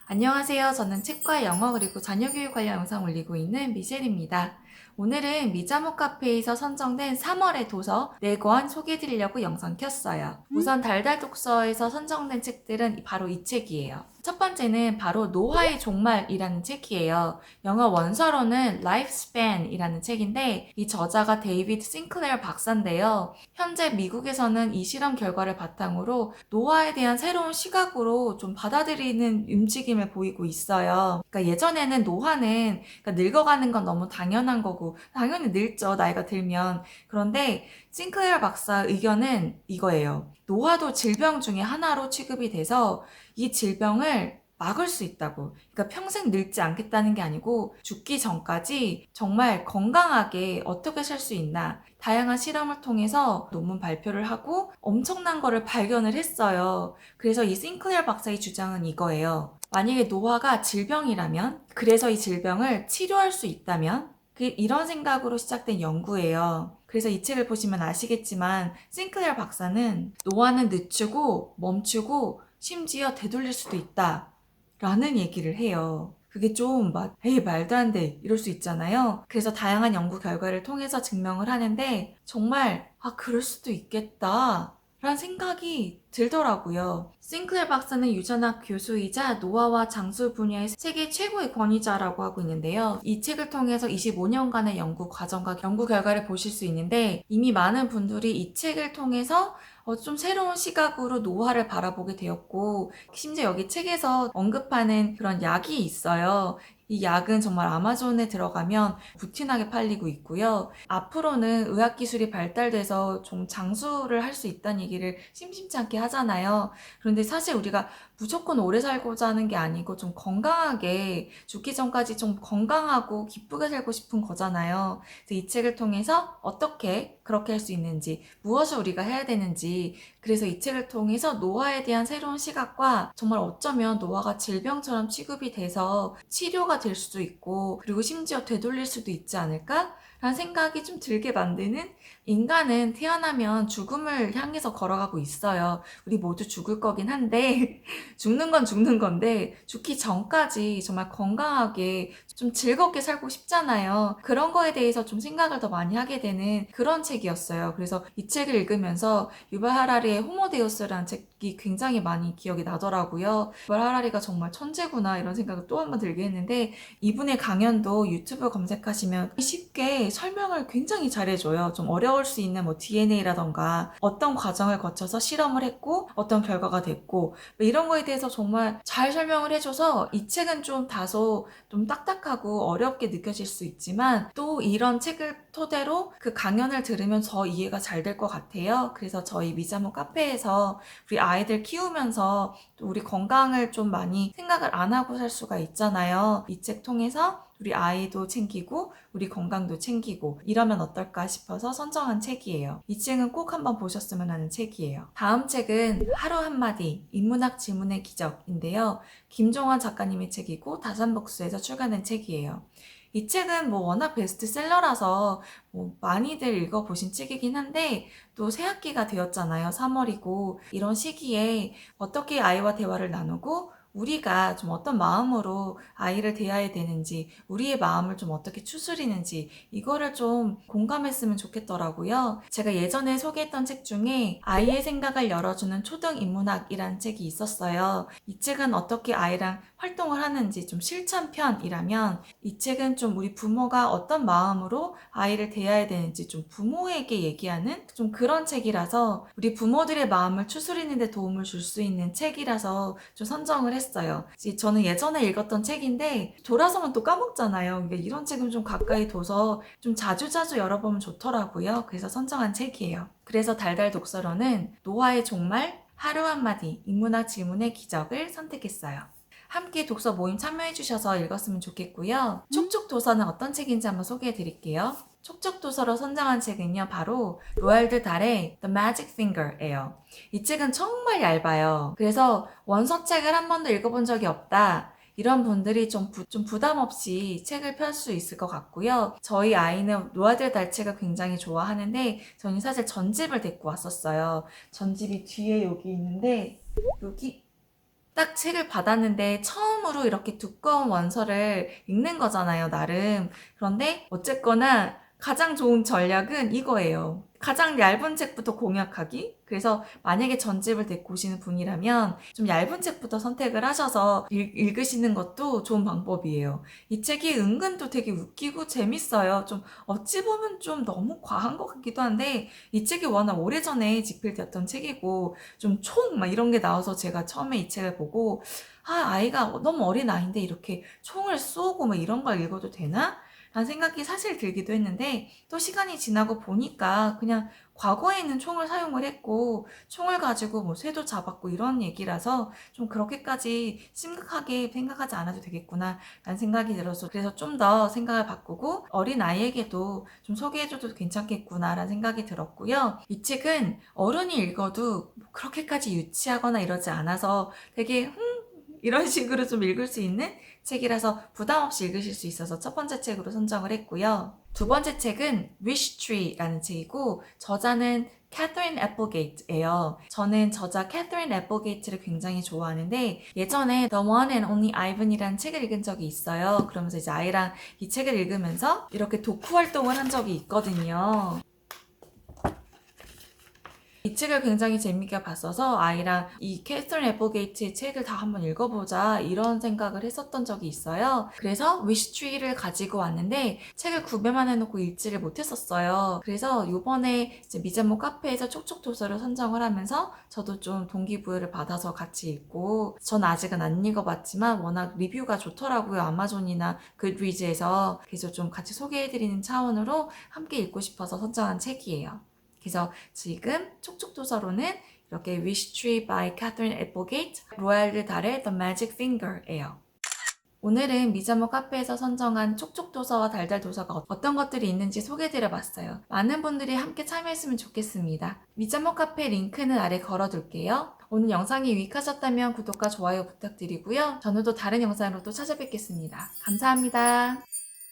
안녕하세요. 저는 책과 영어 그리고 자녀교육 관련 영상 올리고 있는 미셸입니다. 오늘은 미자모 카페에서 선정된 3월의 도서 4권 소개해드리려고 영상 켰어요. 우선 달달 독서에서 선정된 책들은 바로 이 책이에요. 첫 번째는 바로 노화의 종말이라는 책이에요. 영어 원서로는 Lifespan이라는 책인데 이 저자가 데이비드 싱클레어 박사인데요. 현재 미국에서는 이 실험 결과를 바탕으로 노화에 대한 새로운 시각으로 좀 받아들이는 움직임을 보이고 있어요. 그러니까 예전에는 노화는 그러니까 늙어가는 건 너무 당연한 거고 당연히 늙죠, 나이가 들면. 그런데 싱클레어 박사 의견은 이거예요. 노화도 질병 중에 하나로 취급이 돼서 이 질병을 막을 수 있다고. 그러니까 평생 늙지 않겠다는 게 아니고 죽기 전까지 정말 건강하게 어떻게 살 수 있나. 다양한 실험을 통해서 논문 발표를 하고 엄청난 거를 발견을 했어요. 그래서 이 싱클레어 박사의 주장은 이거예요. 만약에 노화가 질병이라면, 그래서 이 질병을 치료할 수 있다면, 이런 생각으로 시작된 연구예요. 그래서 이 책을 보시면 아시겠지만 싱클레어 박사는 노화는 늦추고 멈추고 심지어 되돌릴 수도 있다 라는 얘기를 해요. 그게 좀 에이, 말도 안 돼. 이럴 수 있잖아요. 그래서 다양한 연구 결과를 통해서 증명을 하는데, 정말, 그럴 수도 있겠다. 라는 생각이 들더라고요. 싱클레어 박사는 유전학 교수이자 노화와 장수 분야의 세계 최고의 권위자라고 하고 있는데요. 이 책을 통해서 25년간의 연구 과정과 연구 결과를 보실 수 있는데, 이미 많은 분들이 이 책을 통해서 좀 새로운 시각으로 노화를 바라보게 되었고, 심지어 여기 책에서 언급하는 그런 약이 있어요. 이 약은 정말 아마존에 들어가면 부티나게 팔리고 있고요. 앞으로는 의학기술이 발달돼서 좀 장수를 할 수 있다는 얘기를 심심치 않게 하잖아요. 그런데 사실 우리가 무조건 오래 살고자 하는 게 아니고 좀 건강하게 죽기 전까지 좀 건강하고 기쁘게 살고 싶은 거잖아요. 그래서 이 책을 통해서 어떻게 그렇게 할 수 있는지, 무엇을 우리가 해야 되는지, 그래서 이 책을 통해서 노화에 대한 새로운 시각과 정말 어쩌면 노화가 질병처럼 취급이 돼서 치료가 될 수도 있고, 그리고 심지어 되돌릴 수도 있지 않을까? 라는 생각이 좀 들게 만드는, 인간은 태어나면 죽음을 향해서 걸어가고 있어요. 우리 모두 죽을 거긴 한데 죽는 건 죽는 건데 죽기 전까지 정말 건강하게 좀 즐겁게 살고 싶잖아요. 그런 거에 대해서 좀 생각을 더 많이 하게 되는 그런 책이었어요. 그래서 이 책을 읽으면서 유발 하라리의 호모데우스라는 책이 굉장히 많이 기억이 나더라고요. 유발 하라리가 정말 천재구나 이런 생각을 또 한 번 들게 했는데, 이분의 강연도 유튜브 검색하시면 쉽게 설명을 굉장히 잘해줘요. 좀 어려울 수 있는 뭐 DNA라던가 어떤 과정을 거쳐서 실험을 했고 어떤 결과가 됐고 뭐 이런 거에 대해서 정말 잘 설명을 해줘서, 이 책은 좀 다소 좀 딱딱하고 어렵게 느껴질 수 있지만 또 이런 책을 토대로 그 강연을 들으면 더 이해가 잘 될 것 같아요. 그래서 저희 미자모 카페에서 우리 아이들 키우면서 또 우리 건강을 좀 많이 생각을 안 하고 살 수가 있잖아요. 이 책 통해서 우리 아이도 챙기고 우리 건강도 챙기고 이러면 어떨까 싶어서 선정한 책이에요. 이 책은 꼭 한번 보셨으면 하는 책이에요. 다음 책은 하루 한마디 인문학 질문의 기적인데요. 김종원 작가님의 책이고 다산북스에서 출간된 책이에요. 이 책은 뭐 워낙 베스트셀러라서 뭐 많이들 읽어보신 책이긴 한데, 또 새학기가 되었잖아요. 3월이고 이런 시기에 어떻게 아이와 대화를 나누고 우리가 좀 어떤 마음으로 아이를 대해야 되는지, 우리의 마음을 좀 어떻게 추스리는지 이거를 좀 공감했으면 좋겠더라고요. 제가 예전에 소개했던 책 중에 아이의 생각을 열어주는 초등인문학이라는 책이 있었어요. 이 책은 어떻게 아이랑 활동을 하는지 좀 실천편이라면, 이 책은 좀 우리 부모가 어떤 마음으로 아이를 대해야 되는지 좀 부모에게 얘기하는 좀 그런 책이라서 우리 부모들의 마음을 추스리는 데 도움을 줄 수 있는 책이라서 좀 선정을 했어요. 저는 예전에 읽었던 책인데 돌아서면 또 까먹잖아요. 그러니까 이런 책은 좀 가까이 둬서 좀 자주자주 열어보면 좋더라고요. 그래서 선정한 책이에요. 그래서 달달 독서로는 노화의 종말, 하루 한마디, 인문학 질문의 기적을 선택했어요. 함께 독서 모임 참여해주셔서 읽었으면 좋겠고요. 촉촉 도서는 어떤 책인지 한번 소개해 드릴게요. 촉촉 도서로 선정한 책은요, 바로 로알드 달의 The Magic Finger예요. 이 책은 정말 얇아요. 그래서 원서책을 한 번도 읽어본 적이 없다, 이런 분들이 좀 부담 없이 책을 펼 수 있을 것 같고요. 저희 아이는 로알드 달 책을 굉장히 좋아하는데 저는 사실 전집을 데리고 왔었어요. 전집이 뒤에 여기 있는데, 여기 딱 책을 받았는데 처음으로 이렇게 두꺼운 원서를 읽는 거잖아요, 나름. 그런데 어쨌거나 가장 좋은 전략은 이거예요. 가장 얇은 책부터 공략하기. 그래서 만약에 전집을 데리고 오시는 분이라면 좀 얇은 책부터 선택을 하셔서 읽으시는 것도 좋은 방법이에요. 이 책이 은근 또 되게 웃기고 재밌어요. 좀 어찌 보면 좀 너무 과한 것 같기도 한데 이 책이 워낙 오래전에 집필되었던 책이고 좀 총 막 이런 게 나와서 제가 처음에 이 책을 보고 아이가 너무 어린 아이인데 이렇게 총을 쏘고 막 이런 걸 읽어도 되나? 라는 생각이 사실 들기도 했는데 또 시간이 지나고 보니까 그냥 과거에는 총을 사용을 했고 총을 가지고 뭐 쇠도 잡았고 이런 얘기라서 좀 그렇게까지 심각하게 생각하지 않아도 되겠구나 라는 생각이 들어서 그래서 좀 더 생각을 바꾸고 어린 아이에게도 좀 소개해줘도 괜찮겠구나 라는 생각이 들었고요. 이 책은 어른이 읽어도 그렇게까지 유치하거나 이러지 않아서 되게 이런 식으로 좀 읽을 수 있는 책이라서 부담 없이 읽으실 수 있어서 첫 번째 책으로 선정을 했고요. 두 번째 책은 Wish Tree라는 책이고 저자는 캐서린 애플게이트예요. 저는 저자 캐서린 애플게이트를 굉장히 좋아하는데 예전에 The One and Only Ivan이라는 책을 읽은 적이 있어요. 그러면서 이제 아이랑 이 책을 읽으면서 이렇게 독후 활동을 한 적이 있거든요. 이 책을 굉장히 재밌게 봤어서 아이랑 이 캐서린 애플게이트의 책을 다 한번 읽어보자 이런 생각을 했었던 적이 있어요. 그래서 위시트리를 가지고 왔는데 책을 구매만 해놓고 읽지를 못했었어요. 그래서 요번에 이제 미자모 카페에서 촉촉도서를 선정을 하면서 저도 좀 동기부여를 받아서 같이 읽고 전 아직은 안 읽어봤지만 워낙 리뷰가 좋더라고요. 아마존이나 굿리즈에서 그래서 좀 같이 소개해드리는 차원으로 함께 읽고 싶어서 선정한 책이에요. 그래서 지금 촉촉도서로는 이렇게 Wish Tree by Catherine Applegate, 로얄드 달의 The Magic Finger예요. 오늘은 미자모 카페에서 선정한 촉촉도서와 달달도서가 어떤 것들이 있는지 소개해드려봤어요. 많은 분들이 함께 참여했으면 좋겠습니다. 미자모 카페 링크는 아래 걸어둘게요. 오늘 영상이 유익하셨다면 구독과 좋아요 부탁드리고요. 저는 또 다른 영상으로 또 찾아뵙겠습니다. 감사합니다.